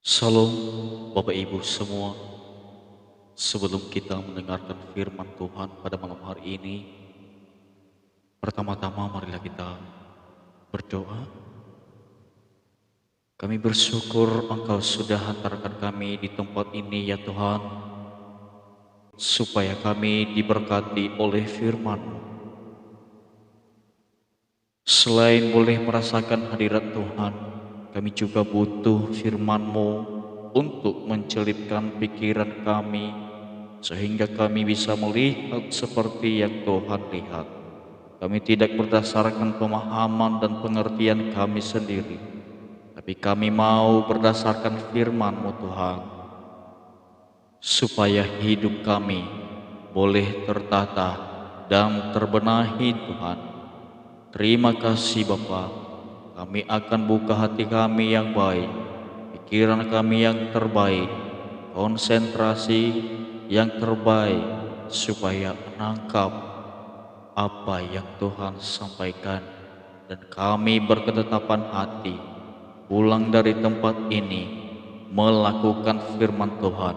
Salam Bapak Ibu semua. Sebelum kita mendengarkan firman Tuhan pada malam hari ini, pertama-tama marilah kita berdoa. Kami bersyukur Engkau sudah hantarkan kami di tempat ini ya Tuhan, supaya kami diberkati oleh firman-Mu. Selain boleh merasakan hadirat Tuhan, kami juga butuh firman-Mu untuk mencelipkan pikiran kami, sehingga kami bisa melihat seperti yang Tuhan lihat. Kami tidak berdasarkan pemahaman dan pengertian kami sendiri, tapi kami mau berdasarkan firman-Mu Tuhan, supaya hidup kami boleh tertata dan terbenahi Tuhan. Terima kasih Bapa. Kami akan buka hati kami yang baik, pikiran kami yang terbaik, konsentrasi yang terbaik, supaya menangkap apa yang Tuhan sampaikan, dan kami berketetapan hati pulang dari tempat ini melakukan firman Tuhan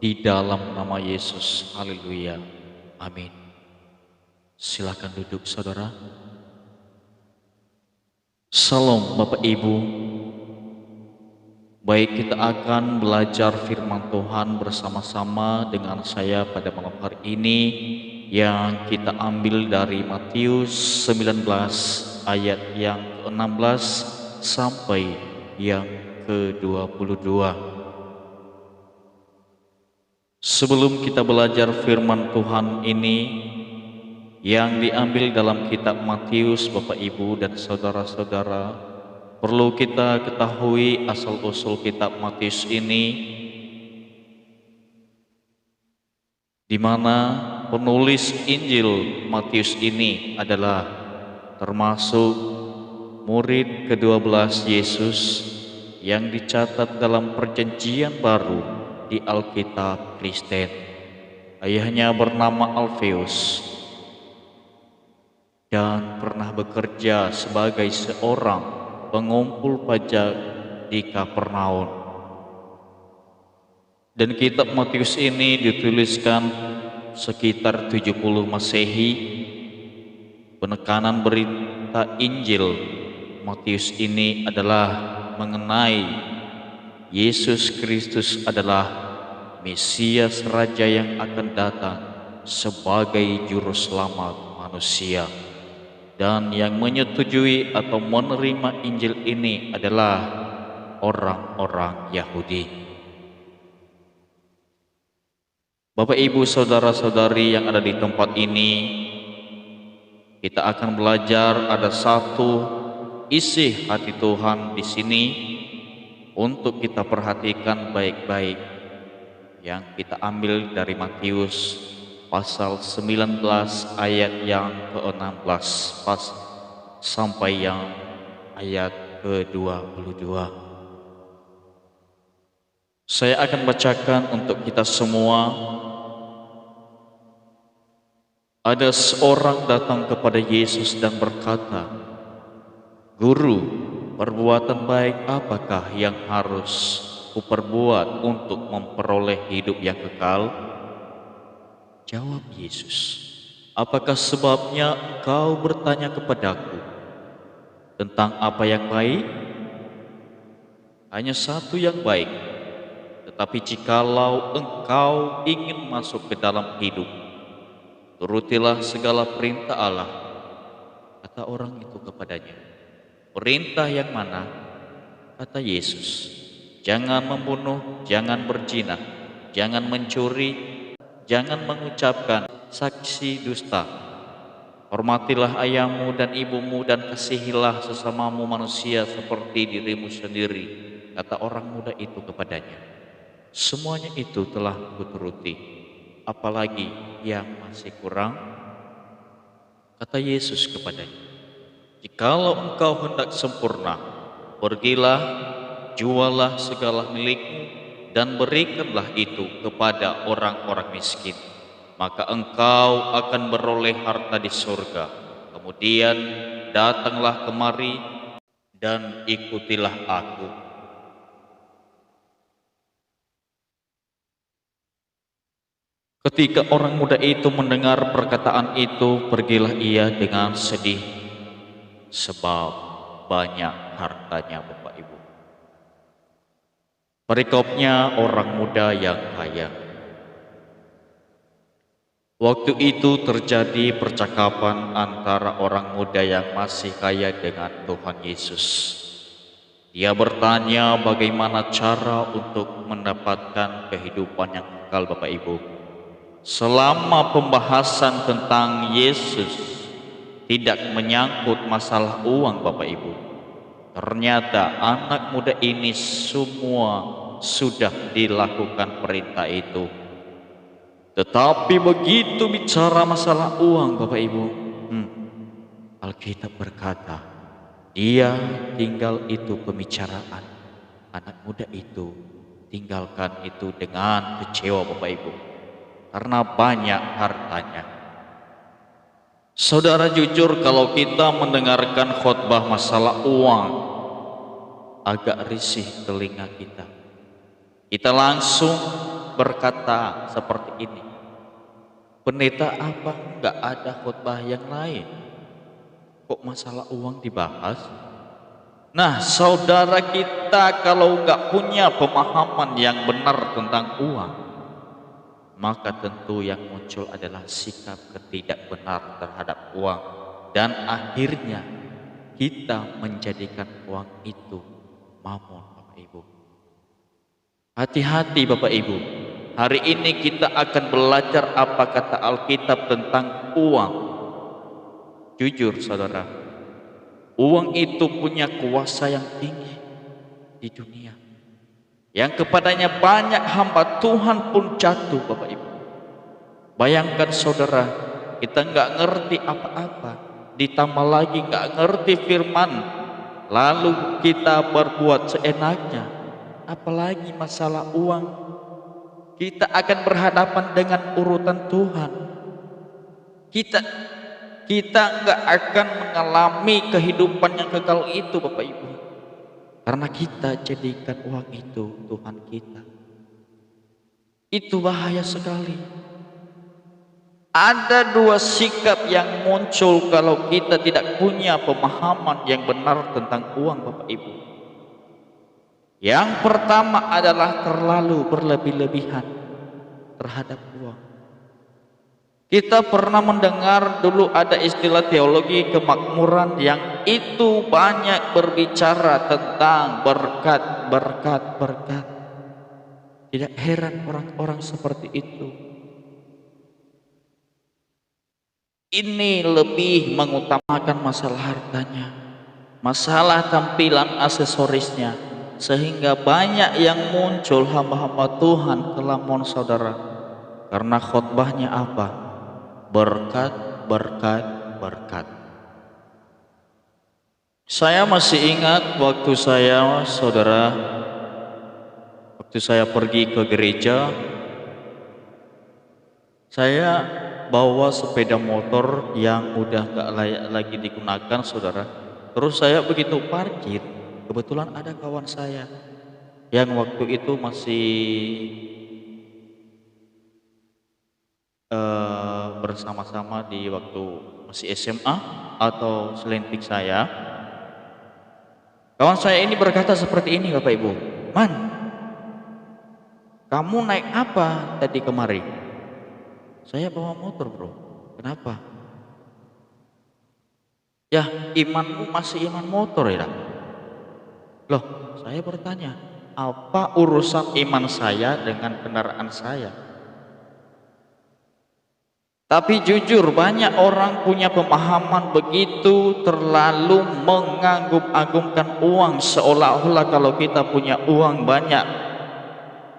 di dalam nama Yesus. Haleluya. Amin. Silakan duduk saudara. Salam Bapak Ibu. Baik, kita akan belajar firman Tuhan bersama-sama dengan saya pada malam hari ini, yang kita ambil dari Matius 19 ayat yang ke-16 sampai yang ke-22. Sebelum kita belajar firman Tuhan ini yang diambil dalam kitab Matius, Bapak Ibu dan saudara-saudara, perlu kita ketahui asal-usul kitab Matius ini, di mana penulis Injil Matius ini adalah termasuk murid ke-12 Yesus yang dicatat dalam Perjanjian Baru di Alkitab Kristen. Ayahnya bernama Alfeus dan pernah bekerja sebagai seorang pengumpul pajak di Kapernaum. Dan kitab Matius ini dituliskan sekitar 70 Masehi. Penekanan berita Injil Matius ini adalah mengenai Yesus Kristus adalah Mesias Raja yang akan datang sebagai juru selamat manusia. Dan yang menyetujui atau menerima Injil ini adalah orang-orang Yahudi. Bapak Ibu saudara-saudari yang ada di tempat ini, kita akan belajar ada satu isi hati Tuhan di sini untuk kita perhatikan baik-baik, yang kita ambil dari Matius pasal 19 ayat yang ke-16 sampai yang ayat ke-22. Saya akan bacakan untuk kita semua. Ada seorang datang kepada Yesus dan berkata, "Guru, perbuatan baik apakah yang harus kuperbuat untuk memperoleh hidup yang kekal?" Jawab Yesus, "Apakah sebabnya engkau bertanya kepadaku tentang apa yang baik? Hanya satu yang baik. Tetapi jikalau engkau ingin masuk ke dalam hidup, turutilah segala perintah Allah." Kata orang itu kepadanya, "Perintah yang mana?" Kata Yesus, "Jangan membunuh, jangan berzina, jangan mencuri, jangan mengucapkan saksi dusta. Hormatilah ayahmu dan ibumu, dan kasihilah sesamamu manusia seperti dirimu sendiri." Kata orang muda itu kepadanya, "Semuanya itu telah kuturuti. Apalagi yang masih kurang?" Kata Yesus kepadanya, "Jikalau engkau hendak sempurna, pergilah, jualah segala milikmu dan berikanlah itu kepada orang-orang miskin, maka engkau akan beroleh harta di surga. Kemudian datanglah kemari dan ikutilah aku." Ketika orang muda itu mendengar perkataan itu, pergilah ia dengan sedih, sebab banyak hartanya, Bapak Ibu. Perikopnya orang muda yang kaya. Waktu itu terjadi percakapan antara orang muda yang masih kaya dengan Tuhan Yesus. Dia bertanya bagaimana cara untuk mendapatkan kehidupan yang kekal, Bapak Ibu. Selama pembahasan tentang Yesus tidak menyangkut masalah uang, Bapak Ibu, ternyata anak muda ini semua sudah dilakukan perintah itu. Tetapi begitu bicara masalah uang, Bapak Ibu, Alkitab berkata, dia tinggal itu pembicaraan. Anak muda itu tinggalkan itu dengan kecewa, Bapak Ibu, karena banyak hartanya. Saudara, jujur kalau kita mendengarkan khotbah masalah uang, agak risih telinga kita. Kita langsung berkata seperti ini, pendeta, apa enggak ada khotbah yang lain? Kok masalah uang dibahas? Nah, saudara, kita kalau enggak punya pemahaman yang benar tentang uang, maka tentu yang muncul adalah sikap ketidakbenar terhadap uang, dan akhirnya kita menjadikan uang itu mamon, Bapak Ibu. Hati-hati, Bapak Ibu. Hari ini kita akan belajar apa kata Alkitab tentang uang. Jujur saudara, uang itu punya kuasa yang tinggi di dunia, yang kepadanya banyak hamba Tuhan pun jatuh, Bapak Ibu. Bayangkan saudara, kita nggak ngerti apa-apa, ditambah lagi nggak ngerti firman, lalu kita berbuat seenaknya, apalagi masalah uang. Kita akan berhadapan dengan urutan Tuhan. Kita nggak akan mengalami kehidupan yang kekal itu, Bapak Ibu, karena kita jadikan uang itu Tuhan kita. Itu bahaya sekali. Ada dua sikap yang muncul kalau kita tidak punya pemahaman yang benar tentang uang, Bapak Ibu. Yang pertama adalah terlalu berlebih-lebihan terhadap uang. Kita pernah mendengar dulu ada istilah teologi kemakmuran yang itu banyak berbicara tentang berkat, berkat, berkat. Tidak heran orang-orang seperti itu. Ini lebih mengutamakan masalah hartanya, masalah tampilan aksesorisnya, sehingga banyak yang muncul hamba-hamba Tuhan kelamon saudara, karena khotbahnya apa? Berkat, berkat, berkat. Saya masih ingat waktu saya pergi ke gereja, saya bawa sepeda motor yang udah gak layak lagi digunakan, saudara. Terus saya begitu parkir, kebetulan ada kawan saya yang waktu itu masih bersama-sama di waktu masih SMA atau selentik saya. Kawan saya ini berkata seperti ini, Bapak Ibu, "Man, kamu naik apa tadi kemari?" "Saya bawa motor, bro." "Kenapa?" "Ya, imanmu masih iman motor ya." "Loh," saya bertanya, "apa urusan iman saya dengan kendaraan saya?" Tapi jujur banyak orang punya pemahaman begitu, terlalu mengagung-agungkan uang, seolah-olah kalau kita punya uang banyak,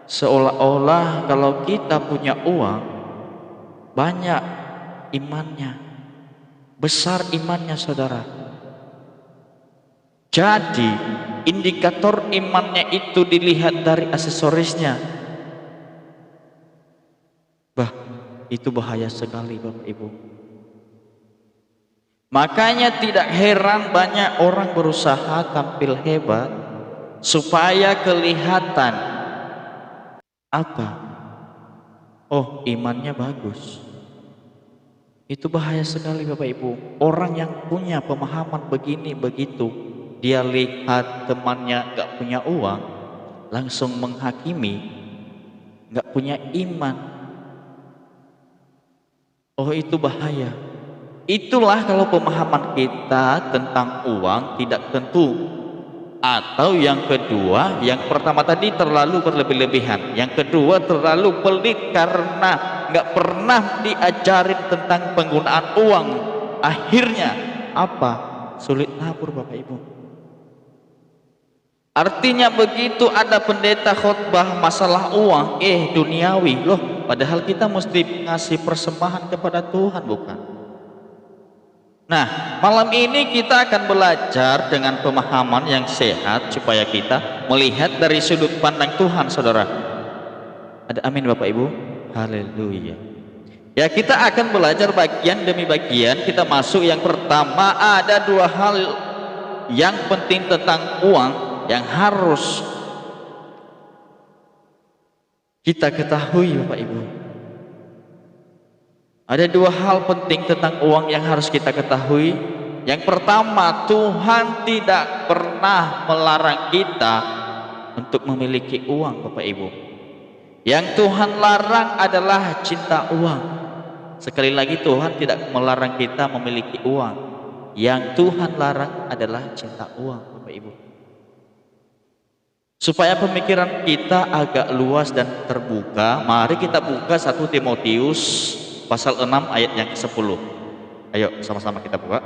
seolah-olah kalau kita punya uang banyak imannya, besar imannya, saudara. Jadi indikator imannya itu dilihat dari aksesorisnya. Itu bahaya sekali, Bapak Ibu. Makanya tidak heran banyak orang berusaha tampil hebat supaya kelihatan apa? oh imannya bagus. Itu bahaya sekali Bapak Ibu. Orang yang punya pemahaman begini begitu, dia lihat temannya gak punya uang, langsung menghakimi, gak punya iman. Oh itu bahaya. Itulah kalau pemahaman kita tentang uang tidak tentu. Atau yang kedua, yang pertama tadi terlalu berlebih-lebihan, yang kedua terlalu pelit karena nggak pernah diajarin tentang penggunaan uang. Akhirnya apa? Sulit nabur Bapak Ibu. Artinya begitu ada pendeta khotbah masalah uang, duniawi loh, padahal kita mesti ngasih persembahan kepada Tuhan, bukan? Nah, malam ini kita akan belajar dengan pemahaman yang sehat supaya kita melihat dari sudut pandang Tuhan, saudara. Ada amin Bapak Ibu? Haleluya. Ya, kita akan belajar bagian demi bagian. Kita masuk yang pertama, ada dua hal yang penting tentang uang yang harus kita ketahui Bapak Ibu. Ada dua hal penting tentang uang yang harus kita ketahui. Yang pertama, Tuhan tidak pernah melarang kita untuk memiliki uang Bapak Ibu. Yang Tuhan larang adalah cinta uang. Sekali lagi, Tuhan tidak melarang kita memiliki uang. Yang Tuhan larang adalah cinta uang Bapak Ibu. Supaya pemikiran kita agak luas dan terbuka, mari kita buka 1 Timotius pasal 6 ayat yang ke-10. Ayo sama-sama kita buka.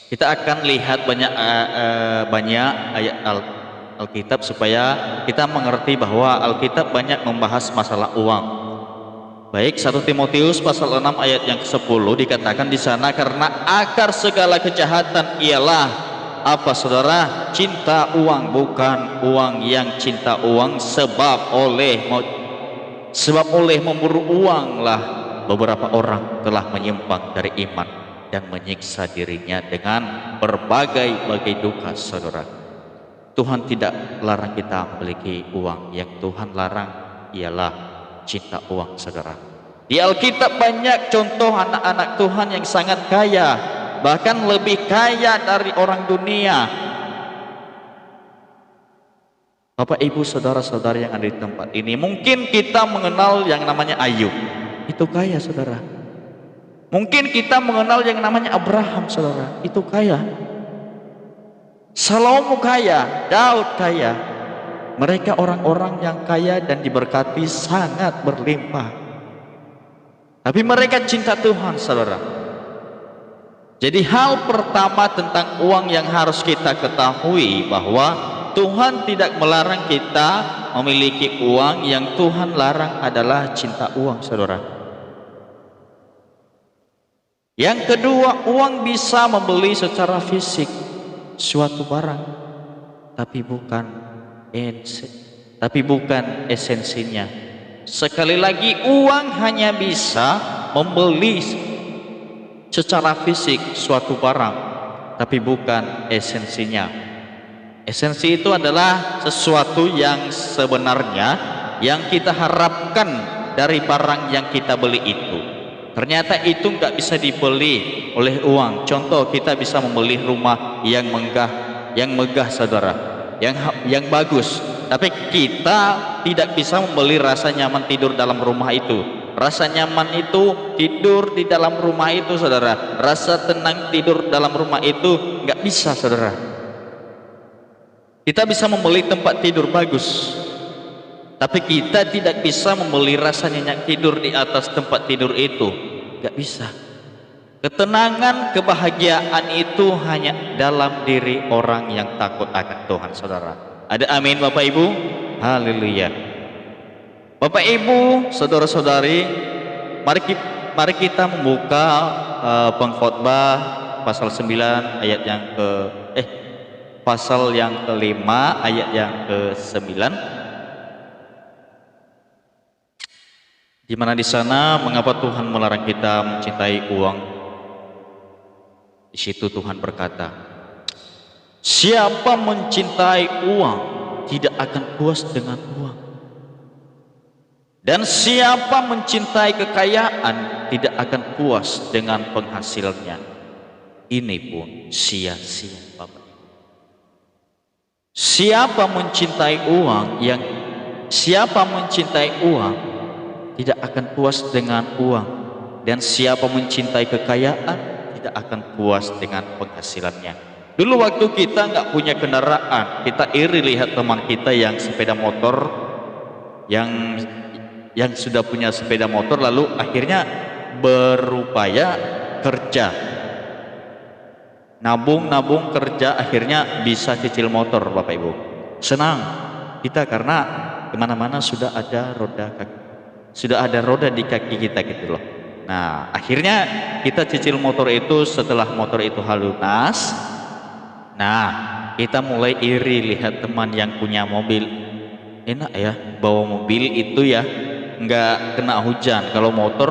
Kita akan lihat banyak ayat Alkitab supaya kita mengerti bahwa Alkitab banyak membahas masalah uang. Baik, 1 Timotius pasal 6 ayat yang ke-10 dikatakan di sana, karena akar segala kejahatan ialah apa saudara? Cinta uang. Bukan uang yang cinta uang, sebab oleh memburu uang lah beberapa orang telah menyimpang dari iman dan menyiksa dirinya dengan berbagai duka, saudara. Tuhan tidak larang kita memiliki uang. Yang Tuhan larang ialah cinta uang, saudara. Di Alkitab banyak contoh anak-anak Tuhan yang sangat kaya, bahkan lebih kaya dari orang dunia. Bapak Ibu saudara-saudara yang ada di tempat ini, mungkin kita mengenal yang namanya Ayub, itu kaya saudara. Mungkin kita mengenal yang namanya Abraham, saudara, itu kaya. Salomo kaya, Daud kaya. Mereka orang-orang yang kaya dan diberkati sangat berlimpah. Tapi mereka cinta Tuhan, saudara. Jadi hal pertama tentang uang yang harus kita ketahui bahwa Tuhan tidak melarang kita memiliki uang. Yang Tuhan larang adalah cinta uang, saudara. Yang kedua, uang bisa membeli secara fisik suatu barang, tapi bukan esensinya. Sekali lagi, uang hanya bisa membeli secara fisik suatu barang, tapi bukan esensinya. Esensi itu adalah sesuatu yang sebenarnya yang kita harapkan dari barang yang kita beli itu. Ternyata itu nggak bisa dibeli oleh uang. Contoh, kita bisa membeli rumah yang megah saudara, yang bagus, tapi kita tidak bisa membeli rasa nyaman tidur dalam rumah itu. Rasa nyaman itu tidur di dalam rumah itu, saudara. Rasa tenang tidur dalam rumah itu nggak bisa, saudara. Kita bisa membeli tempat tidur bagus, tapi kita tidak bisa membeli rasa nyenyak tidur di atas tempat tidur itu. Gak bisa. Ketenangan, kebahagiaan itu hanya dalam diri orang yang takut akan Tuhan, saudara. Ada amin Bapak Ibu? Haleluya. Bapak Ibu, saudara-saudari, mari kita membuka pengkhotbah pasal 9 ayat yang pasal yang kelima ayat yang ke-9, di mana di sana mengapa Tuhan melarang kita mencintai uang. Di situ Tuhan berkata, siapa mencintai uang tidak akan puas dengan uang, Dan siapa mencintai kekayaan tidak akan puas dengan penghasilnya. Ini pun sia-sia, Bapak. Siapa mencintai uang tidak akan puas dengan uang, dan siapa mencintai kekayaan tidak akan puas dengan penghasilannya. Dulu waktu kita nggak punya kendaraan, kita iri lihat teman kita yang sepeda motor, yang sudah punya sepeda motor, lalu akhirnya berupaya kerja, nabung kerja, akhirnya bisa cicil motor, Bapak Ibu. Senang kita karena kemana-mana sudah ada roda di kaki kita gitu loh. Nah, akhirnya kita cicil motor itu. Setelah motor itu lunas, nah kita mulai iri lihat teman yang punya mobil. Enak ya bawa mobil itu ya, nggak kena hujan. Kalau motor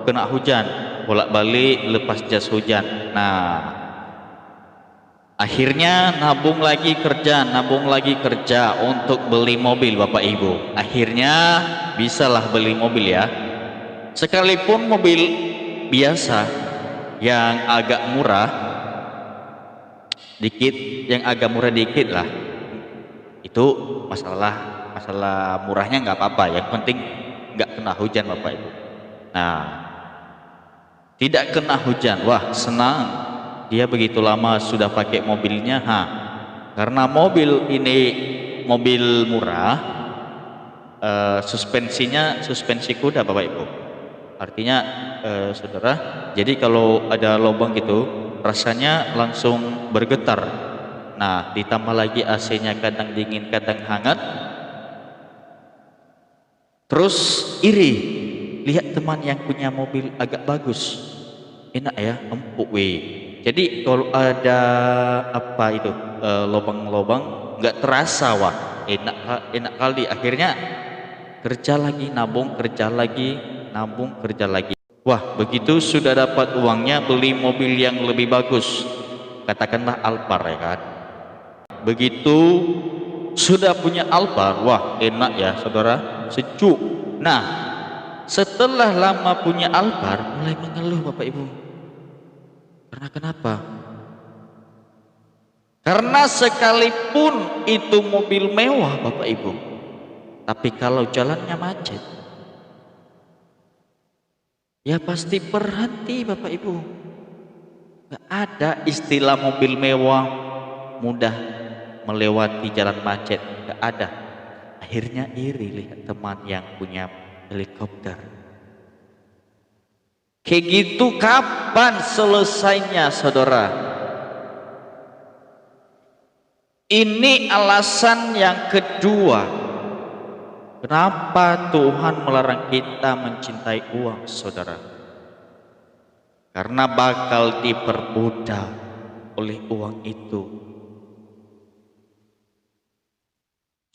kena hujan, bolak-balik lepas jas hujan. Nah, akhirnya nabung lagi kerja untuk beli mobil, Bapak Ibu. Akhirnya bisalah beli mobil ya. Sekalipun mobil biasa yang agak murah dikit lah. Itu masalah murahnya nggak apa-apa, yang penting nggak kena hujan, Bapak Ibu. Nah, tidak kena hujan, wah senang. Dia begitu lama sudah pakai mobilnya, karena mobil ini mobil murah, suspensi kuda, Bapak Ibu. Artinya saudara, jadi kalau ada lubang gitu rasanya langsung bergetar. Nah, ditambah lagi AC-nya kadang dingin kadang hangat, terus iri lihat teman yang punya mobil agak bagus, enak ya, empuk weh. Jadi kalau ada lubang-lubang nggak terasa, wah enak kali. Akhirnya kerja lagi, nabung kerja lagi. Wah, begitu sudah dapat uangnya beli mobil yang lebih bagus, katakanlah Alphard ya kan. Begitu sudah punya Alphard, wah enak ya saudara, sejuk. Nah, setelah lama punya Alphard mulai mengeluh, Bapak Ibu. Karena kenapa? Karena sekalipun itu mobil mewah, Bapak Ibu, tapi kalau jalannya macet, ya pasti berhenti, Bapak Ibu. Gak ada istilah mobil mewah mudah melewati jalan macet, gak ada. Akhirnya iri lihat teman yang punya helikopter. Kayak gitu kapan selesainya, saudara? Ini alasan yang kedua, kenapa Tuhan melarang kita mencintai uang, saudara? Karena bakal diperbudak oleh uang itu.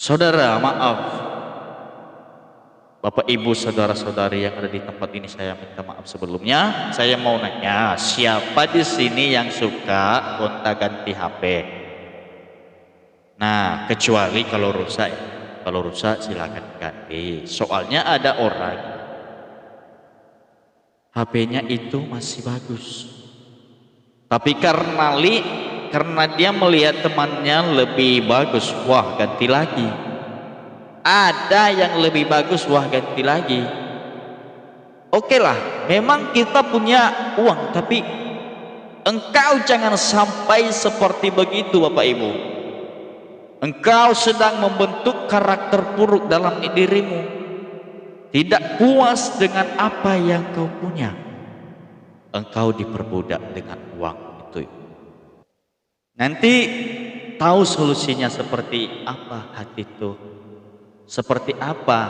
Saudara, maaf, Bapak Ibu saudara-saudari yang ada di tempat ini, saya minta maaf sebelumnya. Saya mau nanya, siapa di sini yang suka gonta-ganti HP? Nah, kecuali kalau rusak ya. Kalau rusak silakan ganti. Soalnya ada orang HP-nya itu masih bagus, tapi karena dia melihat temannya lebih bagus, wah ganti lagi. Ada yang lebih bagus, wah ganti lagi. Oke lah, memang kita punya uang, tapi engkau jangan sampai seperti begitu, Bapak Ibu. Engkau sedang membentuk karakter buruk dalam dirimu, tidak puas dengan apa yang kau punya. Engkau diperbudak dengan uang itu. Nanti tahu solusinya seperti apa hati itu, seperti apa.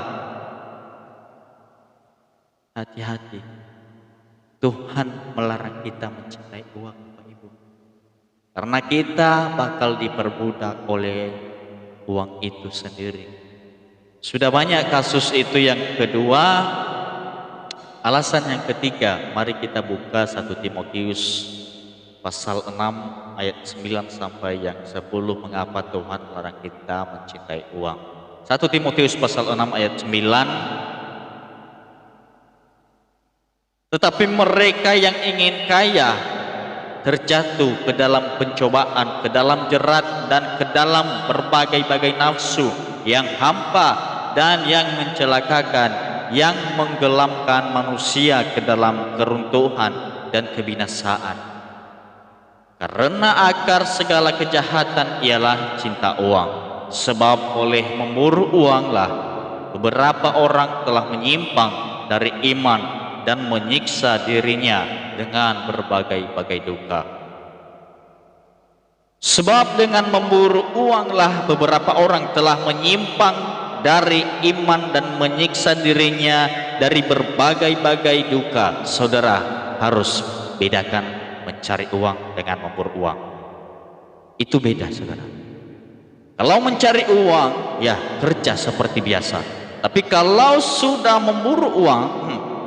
Hati-hati, Tuhan melarang kita mencintai uang, Bapak Ibu, karena kita bakal diperbudak oleh uang itu sendiri. Sudah banyak kasus itu. Yang kedua, alasan yang ketiga, mari kita buka 1 Timotius pasal 6 ayat 9 sampai yang 10, mengapa Tuhan melarang kita mencintai uang. 1 Timotius pasal 6 ayat 9, Tetapi mereka yang ingin kaya terjatuh ke dalam pencobaan, ke dalam jerat, dan ke dalam berbagai-bagai nafsu yang hampa dan yang mencelakakan, yang menggelamkan manusia ke dalam keruntuhan dan kebinasaan. Karena akar segala kejahatan ialah cinta uang, sebab oleh memburu uanglah beberapa orang telah menyimpang dari iman dan menyiksa dirinya dengan berbagai-bagai duka. Sebab dengan memburu uanglah beberapa orang telah menyimpang dari iman dan menyiksa dirinya dari berbagai-bagai duka. Saudara harus bedakan mencari uang dengan memburu uang. Itu beda, saudara. Kalau mencari uang, ya kerja seperti biasa. Tapi kalau sudah memburu uang,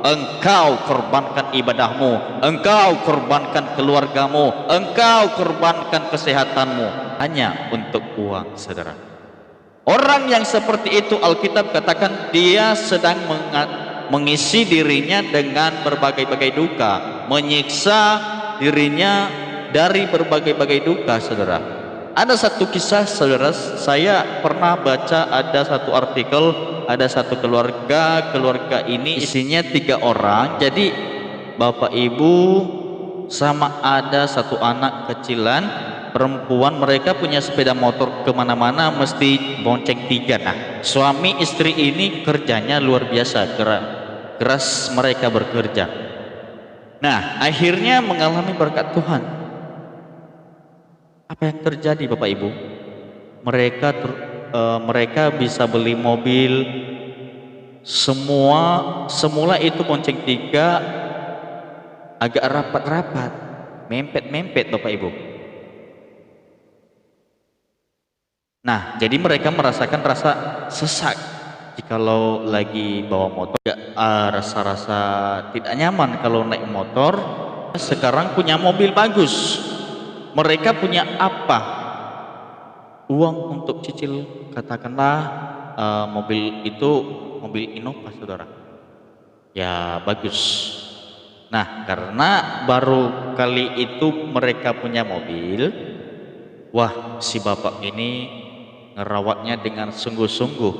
engkau korbankan ibadahmu, engkau korbankan keluargamu, engkau korbankan kesehatanmu hanya untuk uang, saudara. Orang yang seperti itu Alkitab katakan dia sedang mengisi dirinya dengan berbagai-bagai duka, menyiksa dirinya dari berbagai-bagai duka, saudara. Ada satu kisah, saudara, saya pernah baca ada satu artikel, ada satu keluarga ini isinya 3 orang, jadi bapak ibu sama ada satu anak kecilan perempuan. Mereka punya sepeda motor kemana-mana mesti bonceng 3. Nah, suami istri ini kerjanya luar biasa, keras mereka bekerja. Nah, akhirnya mengalami berkat Tuhan. Apa yang terjadi, Bapak Ibu? Mereka bisa beli mobil. Semula itu bonceng 3 agak rapat-rapat, mempet-mempet, Bapak Ibu. Nah, jadi mereka merasakan rasa sesak jikalau lagi bawa motor, rasa-rasa tidak nyaman kalau naik motor. Sekarang punya mobil bagus, mereka punya apa? Uang untuk cicil, katakanlah mobil itu mobil Innova, saudara. Ya bagus. Nah, karena baru kali itu mereka punya mobil, wah si bapak ini ngerawatnya dengan sungguh-sungguh.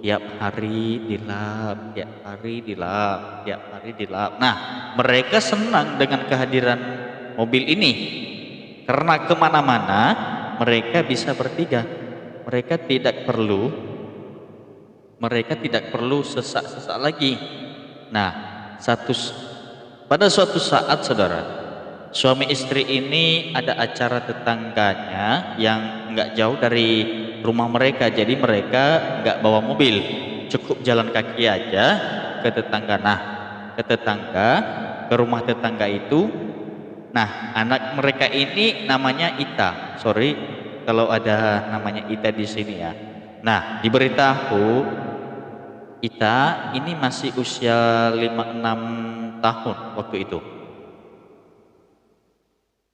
Tiap hari dilap, tiap hari dilap, tiap hari dilap. Nah, mereka senang dengan kehadiran mobil ini. Karena kemana-mana mereka bisa bertiga. Mereka tidak perlu sesak-sesak lagi. Nah, pada suatu saat, saudara, suami istri ini ada acara tetangganya yang nggak jauh dari rumah mereka. Jadi mereka nggak bawa mobil, cukup jalan kaki aja ke tetangga. Nah, ke rumah tetangga itu. Nah, anak mereka ini namanya Ita. Sorry kalau ada namanya Ita di sini ya. Nah, diberitahu Ita ini masih usia 5-6 tahun waktu itu.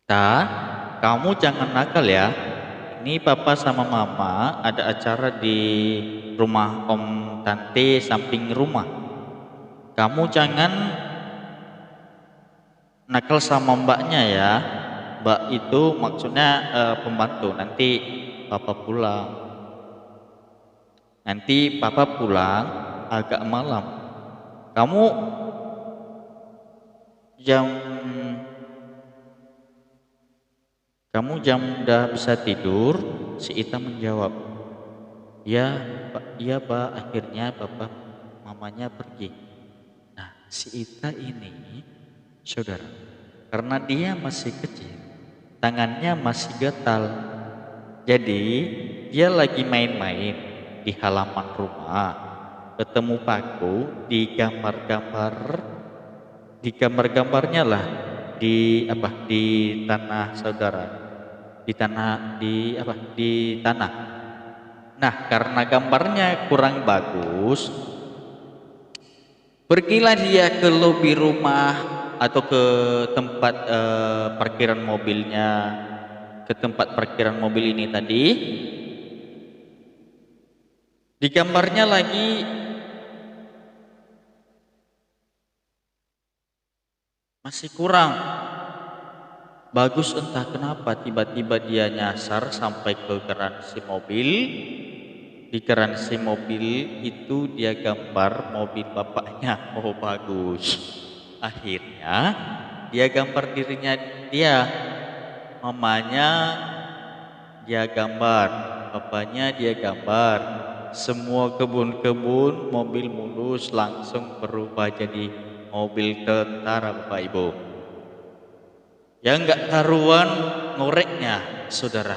Ita, kamu jangan nakal ya. Ini papa sama mama ada acara di rumah om tante samping rumah. Kamu jangan nakal sama mbaknya ya. Mbak itu maksudnya pembantu. Nanti papa pulang agak malam. Kamu jam udah bisa tidur. Si Ita menjawab, ya Pak, iya Pak. Akhirnya bapak mamanya pergi. Nah, si Ita ini, saudara, karena dia masih kecil, tangannya masih gatal. Jadi dia lagi main-main di halaman rumah, ketemu paku, digambarnya lah di tanah, saudara, di tanah. Nah, karena gambarnya kurang bagus, pergilah dia ke lobi rumah atau ke tempat parkiran mobilnya, ke tempat parkiran mobil ini tadi. Digambarnya lagi masih kurang. Bagus, entah kenapa tiba-tiba dia nyasar sampai ke garansi mobil. Di garansi mobil itu dia gambar mobil bapaknya. Oh bagus. Akhirnya dia gambar dirinya dia, mamanya dia gambar, bapaknya dia gambar. Semua kebun-kebun mobil mulus langsung berubah jadi mobil tentara Bapak Ibu. Yang nggak karuan ngoreknya saudara.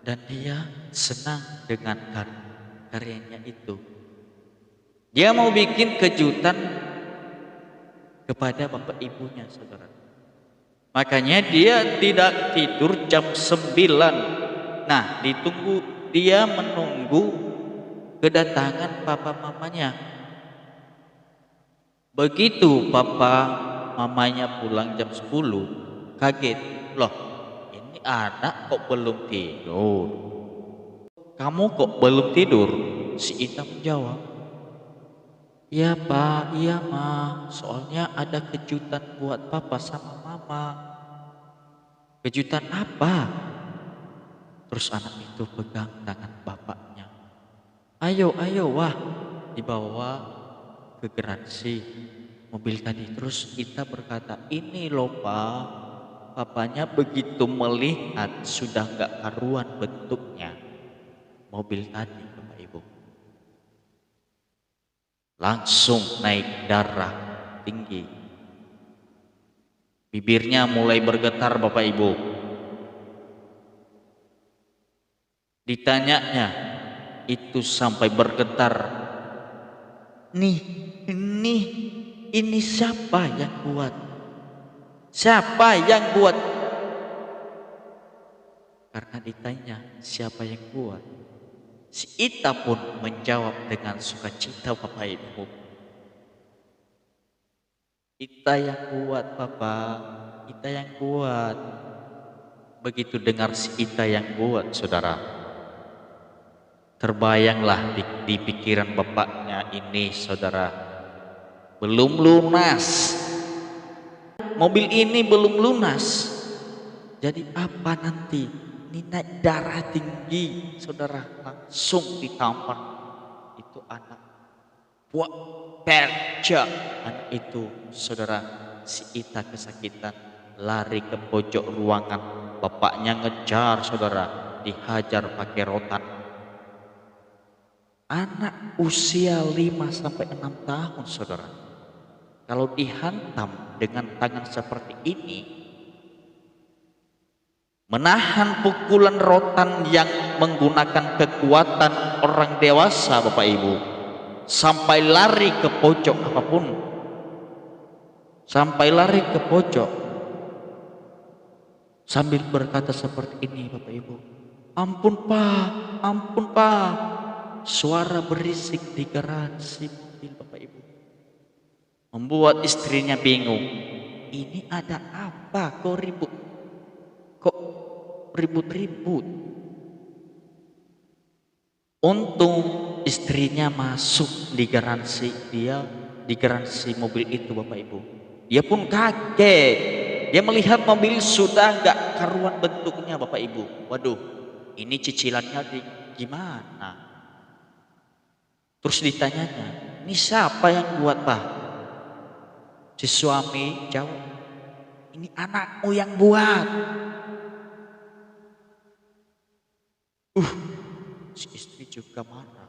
Dan dia senang dengan karyanya itu. Dia mau bikin kejutan kepada bapak ibunya saudara. Makanya dia tidak tidur jam 9. Nah, dia menunggu kedatangan papa mamanya. Begitu papa mamanya pulang jam 10, kaget. Loh, ini anak kok belum tidur? Kamu kok belum tidur? Si Ita menjawab, iya pak, iya ma, soalnya ada kejutan buat papa sama mama. Kejutan apa? Terus anak itu pegang tangan bapaknya. Ayo, wah, dibawa ke garansi mobil tadi. Terus Ita berkata, ini loh pak, papanya begitu melihat sudah gak karuan bentuknya mobil tadi Bapak Ibu, langsung naik darah tinggi, bibirnya mulai bergetar Bapak Ibu. Ditanyanya itu sampai bergetar, ini siapa yang buat? Siapa yang buat? Karena ditanya siapa yang buat, si Ita pun menjawab dengan sukacita Bapak Ibu, Ita yang buat papa, Ita yang buat. Begitu dengar si Ita yang buat saudara, terbayanglah di pikiran bapaknya ini saudara, belum lunas. Mobil ini belum lunas. Jadi apa nanti? Ini naik darah tinggi saudara, langsung ditampar itu anak buat perja. Anak itu saudara, si Ita kesakitan, lari ke pojok ruangan. Bapaknya ngejar saudara, dihajar pakai rotan. Anak usia 5-6 tahun saudara, kalau dihantam dengan tangan seperti ini, menahan pukulan rotan yang menggunakan kekuatan orang dewasa Bapak Ibu, sampai lari ke pojok apapun, sampai lari ke pojok sambil berkata seperti ini Bapak Ibu, ampun pak, suara berisik di garansi mobil Bapak Ibu, membuat istrinya bingung. Ini ada apa? Kok ribut-ribut? Untung istrinya masuk di garansi mobil itu Bapak Ibu. Dia pun kaget. Dia melihat mobil sudah gak karuan bentuknya Bapak Ibu. Waduh, ini cicilannya gimana? Terus ditanyanya, ini siapa yang buat pak? Si suami jawab, ini anakmu yang buat. Si istri juga marah,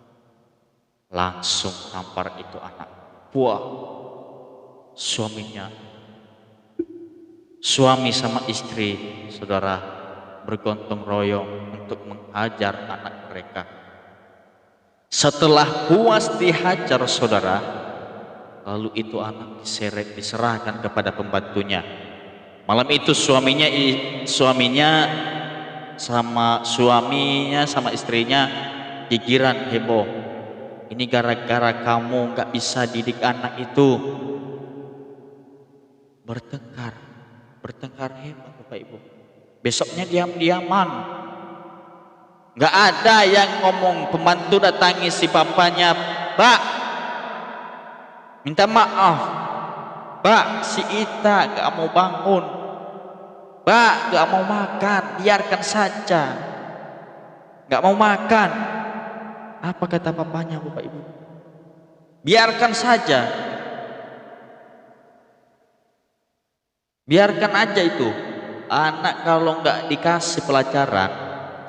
langsung tampar itu anak. Buah, suami sama istri saudara bergotong royong untuk menghajar anak mereka. Setelah puas dihajar saudara, lalu itu anak diserahkan kepada pembantunya. Malam itu suaminya sama istrinya gigiran heboh. Ini gara-gara kamu gak bisa didik anak itu. Bertengkar hebat Bapak Ibu. Besoknya diam-diaman, gak ada yang ngomong. Pembantu datangi si papanya, pak, minta maaf, Pak, si Ita gak mau bangun. Pak, gak mau makan, biarkan saja. Gak mau makan. Apa kata papanya, Bapak Ibu? Biarkan saja. Biarkan aja itu. Anak kalau nggak dikasih pelajaran,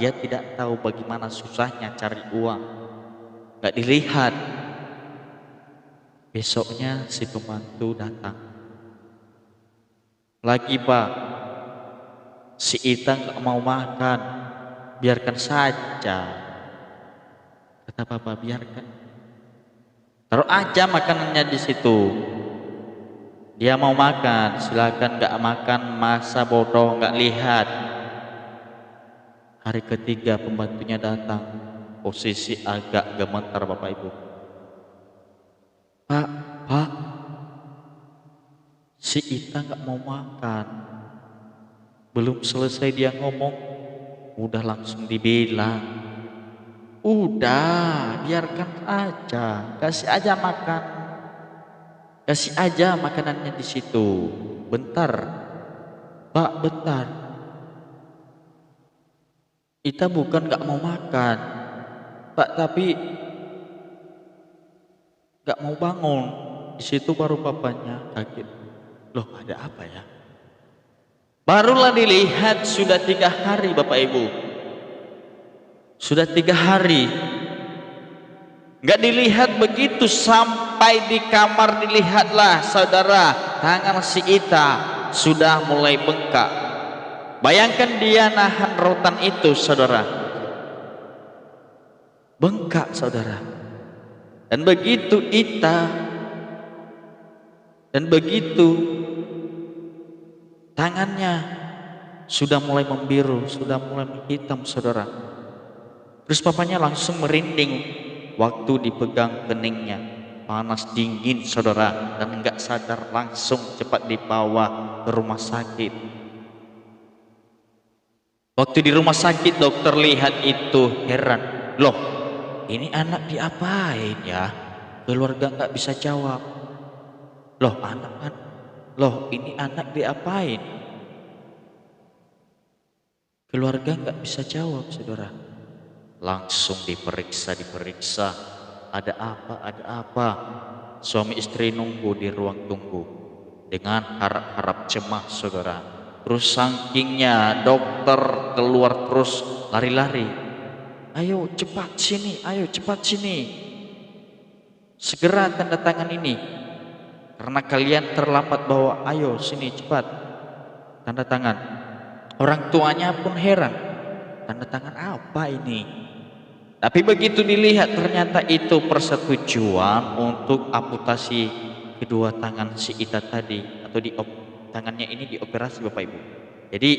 dia tidak tahu bagaimana susahnya cari uang. Nggak dilihat. Besoknya si pembantu datang. Lagi Pak, si Ita nggak mau makan. Biarkan saja. Kata Bapak, biarkan. Taruh aja makanannya di situ. Dia mau makan, silakan. Nggak makan, masa bodoh nggak lihat. Hari ketiga pembantunya datang, posisi agak gemetar Bapak Ibu. Pak, si Ita nggak mau makan. Belum selesai dia ngomong, udah langsung dibilang, udah biarkan aja, kasih aja makan, kasih aja makanannya di situ. Bentar, Pak, bentar. Ita bukan nggak mau makan, Pak, tapi nggak mau bangun. Di situ baru papanya kaget. Loh, ada apa ya? Barulah dilihat sudah 3 hari Bapak Ibu. Sudah 3 hari. Nggak dilihat begitu, sampai di kamar dilihatlah saudara, tangan si Ita sudah mulai bengkak. Bayangkan dia nahan rotan itu saudara. Bengkak saudara. Dan begitu tangannya sudah mulai membiru, sudah mulai menghitam saudara. Terus papanya langsung merinding waktu dipegang keningnya. Panas dingin saudara, dan enggak sadar, langsung cepat dibawa ke rumah sakit. Waktu di rumah sakit dokter lihat itu heran. Loh, ini anak diapain ya? Keluarga nggak bisa jawab. Loh, ini anak diapain? Keluarga nggak bisa jawab, saudara. Langsung diperiksa. Ada apa? Suami istri nunggu di ruang tunggu dengan harap-harap cemas, saudara. Terus sakingnya dokter keluar terus lari-lari. Ayo cepat sini. Segera tanda tangan ini. Karena kalian terlambat bawa, ayo sini cepat tanda tangan. Orang tuanya pun heran, tanda tangan apa ini? Tapi begitu dilihat ternyata itu persetujuan untuk amputasi kedua tangan si Ita tadi, atau tangannya ini dioperasi Bapak Ibu. Jadi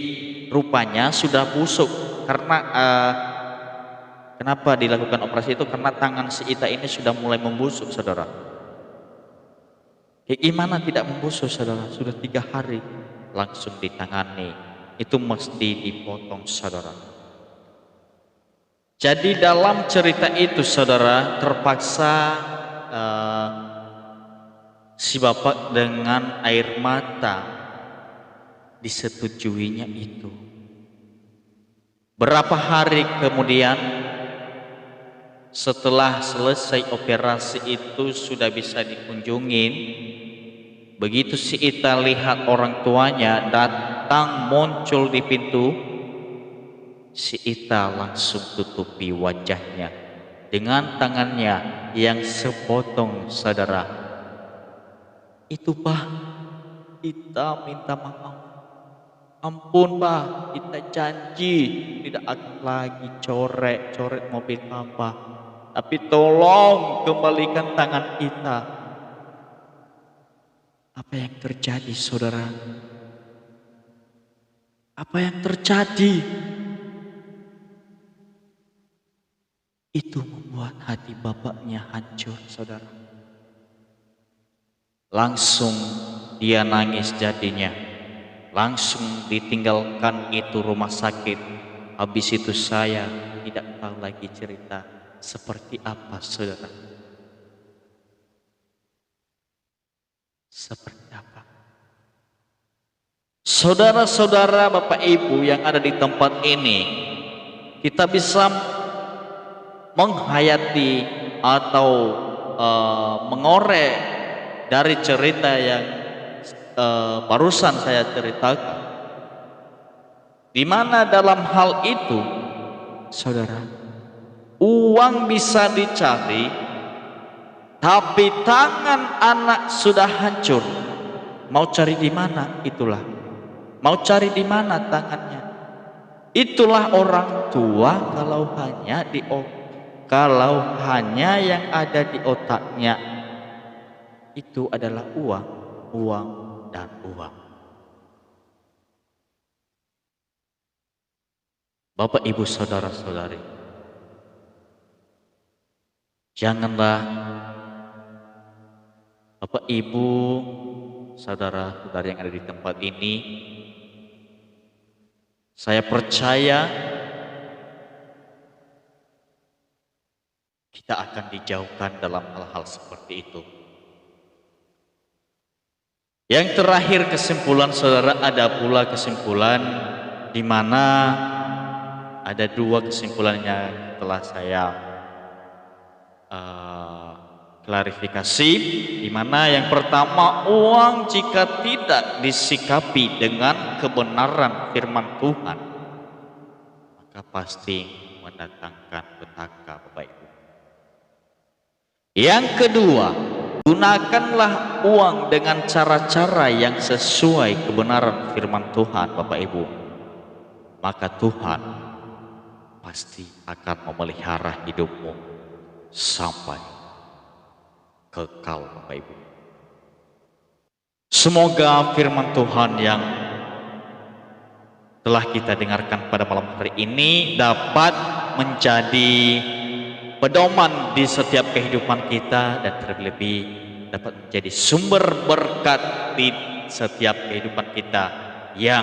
rupanya sudah busuk. Karena kenapa dilakukan operasi itu? Karena tangan si Ita ini sudah mulai membusuk saudara. Gimana tidak membusuk saudara? Sudah 3 hari langsung ditangani. Itu mesti dipotong saudara. Jadi dalam cerita itu saudara, terpaksa si bapak dengan air mata disetujuinya itu. Berapa hari kemudian setelah selesai operasi itu sudah bisa dikunjungin. Begitu si Ita lihat orang tuanya datang muncul di pintu, si Ita langsung tutupi wajahnya dengan tangannya yang sepotong saudara. Itu Pak, Ita minta maaf. Ampun Pak, Ita janji tidak akan lagi coret mobil Bapak. Tapi tolong kembalikan tangan Ita. Apa yang terjadi saudara? Apa yang terjadi? Itu membuat hati bapaknya hancur saudara. Langsung dia nangis jadinya. Langsung ditinggalkan itu rumah sakit. Habis itu saya tidak tahu lagi cerita seperti apa saudara. Seperti apa? Saudara-saudara, Bapak Ibu yang ada di tempat ini, kita bisa menghayati atau mengorek dari cerita yang barusan saya ceritakan, di mana dalam hal itu, saudara, uang bisa dicari, tapi tangan anak sudah hancur. Mau cari di mana? Itulah. Mau cari di mana tangannya? Itulah orang tua kalau hanya yang ada di otaknya itu adalah uang, uang dan uang. Bapak, Ibu, saudara-saudari, janganlah Bapak, Ibu, saudara-saudari yang ada di tempat ini, saya percaya kita akan dijauhkan dalam hal-hal seperti itu. Yang terakhir, kesimpulan, saudara, ada pula kesimpulan di mana ada dua kesimpulannya telah saya klarifikasi, di mana yang pertama, uang jika tidak disikapi dengan kebenaran firman Tuhan, maka pasti mendatangkan petaka, Bapak Ibu. Yang kedua, gunakanlah uang dengan cara-cara yang sesuai kebenaran firman Tuhan, Bapak Ibu, maka Tuhan pasti akan memelihara hidupmu sampai kekal, Bapak Ibu. Semoga firman Tuhan yang telah kita dengarkan pada malam hari ini dapat menjadi pedoman di setiap kehidupan kita, dan terlebih dapat menjadi sumber berkat di setiap kehidupan kita yang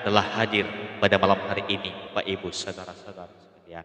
telah hadir pada malam hari ini, Bapak Ibu, saudara-saudara sekalian.